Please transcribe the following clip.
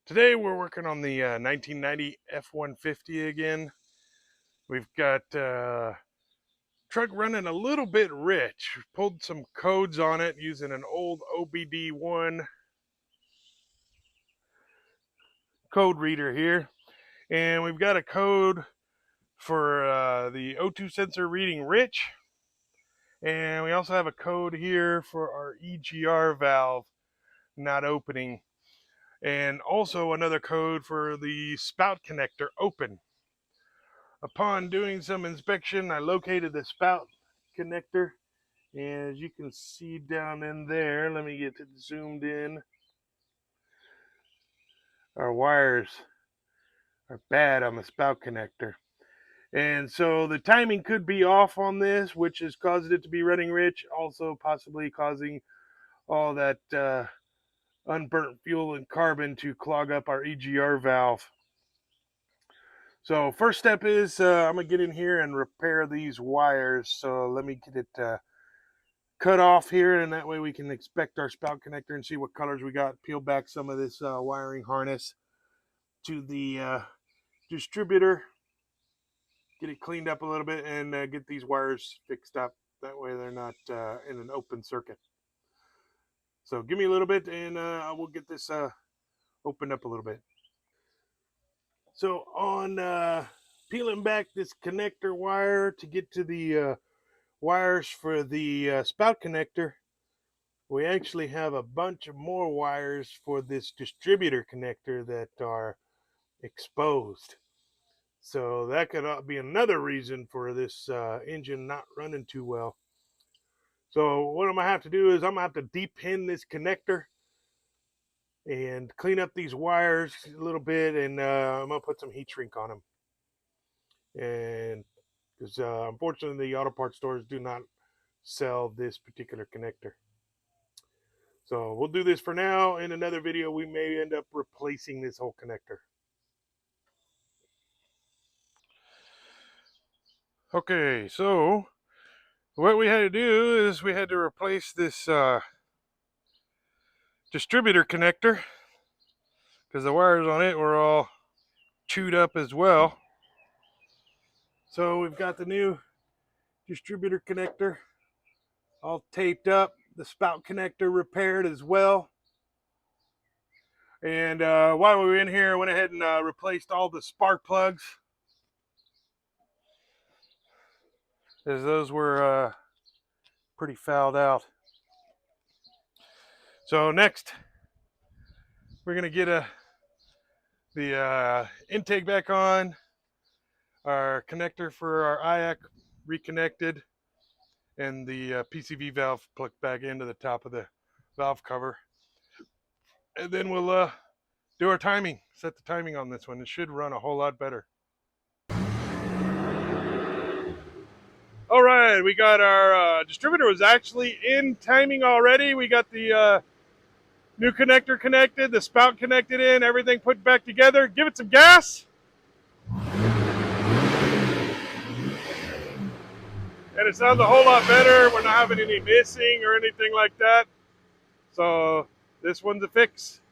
Today we're working on the 1990 F150 again. We've got truck running a little bit rich. Pulled some codes on it using an old OBD1 code reader here. And we've got a code for the O2 sensor reading rich. And we also have a code here for our EGR valve not opening. And also another code for the spout connector open. Upon doing some inspection, I located the spout connector, and as you can see down in there, let me get it zoomed in. Our wires are bad on the spout connector, and so the timing could be off on this, which has caused it to be running rich, also possibly causing all that unburnt fuel and carbon to clog up our EGR valve. So first step is I'm gonna get in here and repair these wires. So let me get it cut off here, and that way we can inspect our spout connector and see what colors we got. Peel back some of this wiring harness to the distributor, get it cleaned up a little bit, and get these wires fixed up. That way they're not in an open circuit. So give me a little bit, and we'll get this opened up a little bit. So on peeling back this connector wire to get to the wires for the spout connector, we actually have a bunch of more wires for this distributor connector that are exposed. So that could be another reason for this engine not running too well. So what I'm gonna have to do is I'm gonna have to de-pin this connector and clean up these wires a little bit, and I'm gonna put some heat shrink on them. And because unfortunately the auto parts stores do not sell this particular connector. So we'll do this for now. In another video, we may end up replacing this whole connector. Okay, so what we had to do is we had to replace this distributor connector because the wires on it were all chewed up as well. So we've got the new distributor connector all taped up, the spout connector repaired as well. And while we were in here, I went ahead and replaced all the spark plugs, as those were pretty fouled out. So next, we're gonna get the intake back on, our connector for our IAC reconnected, and the PCV valve plugged back into the top of the valve cover. And then we'll do our timing, set the timing on this one. It should run a whole lot better. All right, we got our distributor was actually in timing already. We got the new connector connected, the spout connected in, everything put back together. Give it some gas. And it sounds a whole lot better. We're not having any missing or anything like that. So this one's a fix.